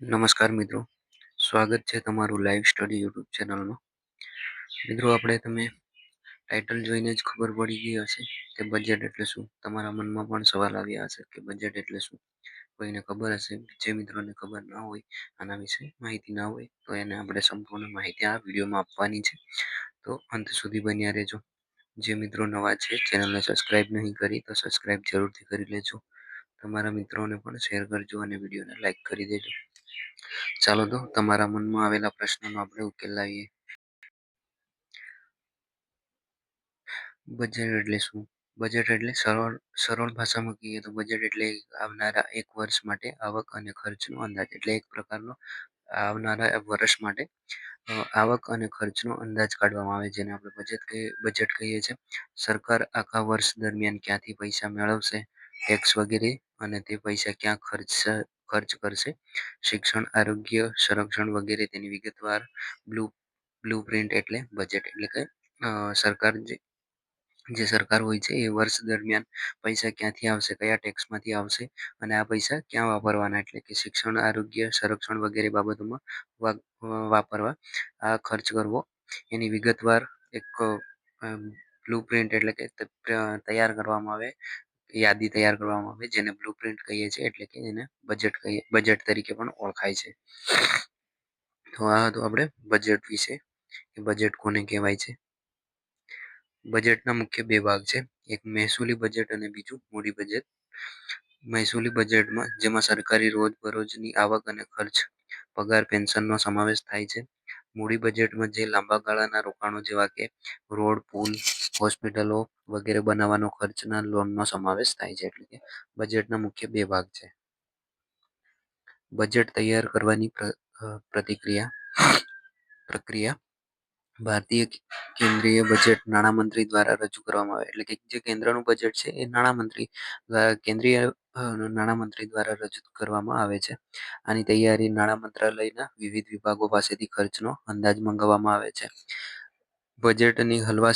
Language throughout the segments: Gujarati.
નમસ્કાર મિત્રો, સ્વાગત છે તમારું લાઈવ સ્ટડી યુટ્યુબ ચેનલમાં. મિત્રો, તમે ટાઇટલ જોઈને જ ખબર પડી ગઈ હશે કે બજેટ એટલે શું. તમારા મનમાં પણ સવાલ આવ્યા હશે કે બજેટ એટલે શું. કોઈને ખબર હશે, જે મિત્રોને ખબર ના હોય, આના વિશે માહિતી ના હોય, તો એને આપણે સંપૂર્ણ માહિતી આ વિડીયોમાં આપવાની છે. તો અંત સુધી બન્યા રહેજો. જે મિત્રો નવા છે, ચેનલને સબસ્ક્રાઇબ નહીં કરી તો સબસ્ક્રાઇબ જરૂરથી કરી લેજો. તમારા મિત્રોને પણ શેર કરજો અને વિડીયોને લાઈક કરી દેજો. ચાલો તો તમારા મનમાં આવેલા પ્રશ્નનો આપણે ઉકેલ લાવીએ. બજેટ એટલે શું? બજેટ એટલે સરળ ભાષામાં કહીએ તો બજેટ એટલે આવનારા એક વર્ષ માટે આવક અને ખર્ચનો અંદાજ. એટલે એક પ્રકારનો આવનારા વર્ષ માટે આવક અને ખર્ચનો અંદાજ કાઢવામાં આવે, જેને આપણે બજેટ કહીએ છીએ. સરકાર આખા વર્ષ દરમિયાન ક્યાંથી પૈસા મેળવશે, ટેક્સ વગેરે, અને તે પૈસા ક્યાં ખર્ચ કરશે, શિક્ષણ, આરોગ્ય, સંરક્ષણ વગેરે તેની વિગતવાર બ્લુ પ્રિન્ટ એટલે બજેટ. એટલે કે સરકાર સરકાર હોય છે, એ વર્ષ દરમિયાન પૈસા ક્યાંથી આવશે, કયા ટેક્સમાંથી આવશે, અને આ પૈસા ક્યાં વાપરવાના, એટલે કે શિક્ષણ, આરોગ્ય, સંરક્ષણ વગેરે બાબતોમાં વાપરવા, આ ખર્ચ કરવો, એની વિગતવાર એક બ્લુ પ્રિન્ટ એટલે કે તૈયાર કરવામાં આવે, યાદી તૈયાર કરવામાં આવે, જેને બ્લુ પ્રિન્ટ કહીએ છીએ. એટલે કે એને બજેટ તરીકે પણ ઓળખાય છે. તો આ હતું આપણે બજેટ વિશે, કે બજેટ કોને કહેવાય છે. બજેટના મુખ્ય બે ભાગ છે, એક મહેસૂલી બજેટ અને બીજું મૂડી બજેટ. મહેસૂલી બજેટમાં જેમાં સરકારી રોજબરોજની આવક અને ખર્ચ, પગાર, પેન્શનનો સમાવેશ થાય છે. મૂડી બજેટમાં જે લાંબા ગાળાના રોકાણો જેવા કે રોડ, પુલ, હોસ્પિટલો વગેરે બનાવવાનો ખર્ચના લોનનો સમાવેશ થાય છે. એટલે કે બજેટના મુખ્ય બે ભાગ છે. બજેટ તૈયાર કરવાની પ્રક્રિયા. ભારતીય કેન્દ્રીય બજેટ નાણામંત્રી દ્વારા રજૂ કરવામાં આવે. એટલે કે જે કેન્દ્રનું બજેટ છે, એ કેન્દ્રીય નાણામંત્રી દ્વારા રજૂ કરવામાં આવે છે. આની તૈયારી નાણાં મંત્રાલયના વિવિધ વિભાગો પાસેથી ખર્ચનો અંદાજ મંગાવવામાં આવે છે. બજેટની હલવા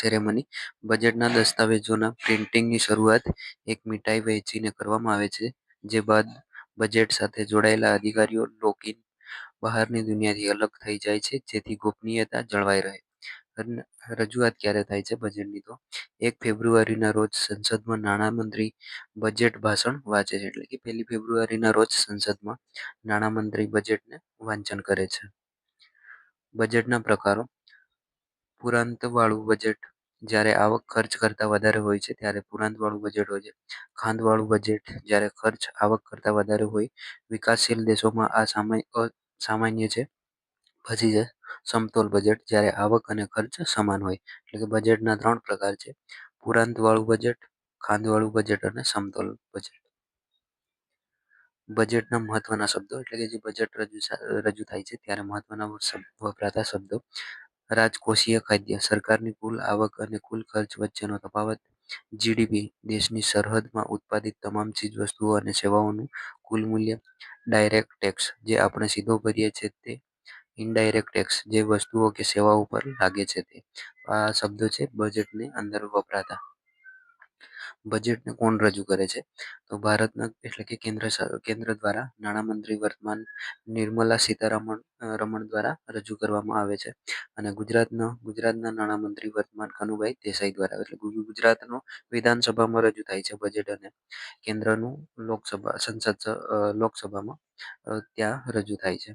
સેરેમની. બજેટના દસ્તાવેજોના પ્રિન્ટિંગની શરૂઆત એક મીઠાઈ વહેંચીને કરવામાં આવે છે, જે બાદ બજેટ સાથે જોડાયેલા અધિકારીઓ લોકિન બહારની દુનિયાથી અલગ થઈ જાય છે, જેથી ગોપનીયતા જળવાઈ રહે. રજૂઆત ક્યારે થાય છે બજેટની? તો 1 ફેબ્રુઆરીના રોજ સંસદમાં નાણામંત્રી બજેટ ભાષણ વાંચે છે. એટલે કે 1 ફેબ્રુઆરીના રોજ સંસદમાં નાણામંત્રી બજેટને વાંચન કરે છે. બજેટના પ્રકારો. પુરાંતવાળું બજેટ. જ્યારે આવક ખર્ચ કરતાં વધારે હોય છે, ત્યારે પુરાંતવાળું બજેટ હોય છે. ખાંધવાળું બજેટ. જ્યારે ખર્ચ આવક કરતાં વધારે હોય. વિકાસશીલ દેશોમાં આ સામાન્ય છે. પછી છે સમતોલ બજેટ, જ્યારે આવક અને ખર્ચ સમાન હોય. એટલે કે બજેટના 3 પ્રકાર છે: પુરાંતવાળું બજેટ, ખાંધવાળું બજેટ અને સમતોલ બજેટ. બજેટના મહત્વના શબ્દો. એટલે કે જે બજેટ રજૂ થાય છે ત્યારે મહત્વના વપરાતા શબ્દો. રાજકોષીય ખાદ્ય. સરકારની કુલ આવક અને કુલ ખર્ચ વચ્ચેનો તફાવત. જીડીપી. દેશની સરહદમાં ઉત્પાદિત તમામ ચીજવસ્તુઓ અને સેવાઓનું કુલ મૂલ્ય. ડાયરેક્ટ ટેક્સ, જે આપણે સીધો ભરીએ છીએ તે. ઇનડાયરેક્ટ ટેક્સ, જે વસ્તુઓ કે સેવાઓ પર લાગે છે તે. આ શબ્દો છે બજેટની અંદર વપરાતા. બજેટને કોણ રજૂ કરે છે? તો ભારતના એટલે કે કેન્દ્ર દ્વારા નાણામંત્રી વર્તમાન નિર્મલા સીતારમણ દ્વારા રજૂ કરવામાં આવે છે. અને ગુજરાતના નાણામંત્રી વર્તમાન કનુભાઈ દેસાઈ દ્વારા. એટલે ગુજરાતનો વિધાનસભામાં રજૂ થાય છે બજેટ, અને કેન્દ્રનું લોકસભામાં ત્યાં રજૂ થાય છે.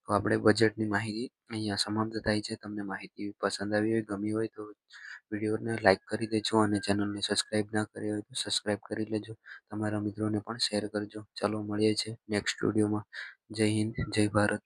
તો આપણે બજેટની માહિતી અહીંયા સમાપ્ત થાય છે. તમને માહિતી પસંદ આવી હોય, ગમી હોય તો વિડીયોને લાઈક કરી દેજો, અને ચેનલને સબસ્ક્રાઈબ ના કરી હોય તો સબસ્ક્રાઈબ કરી લેજો. તમારા મિત્રોને પણ શેર કરજો. ચાલો મળીએ છીએ નેક્સ્ટ વિડીયોમાં. જય હિન્દ, જય ભારત.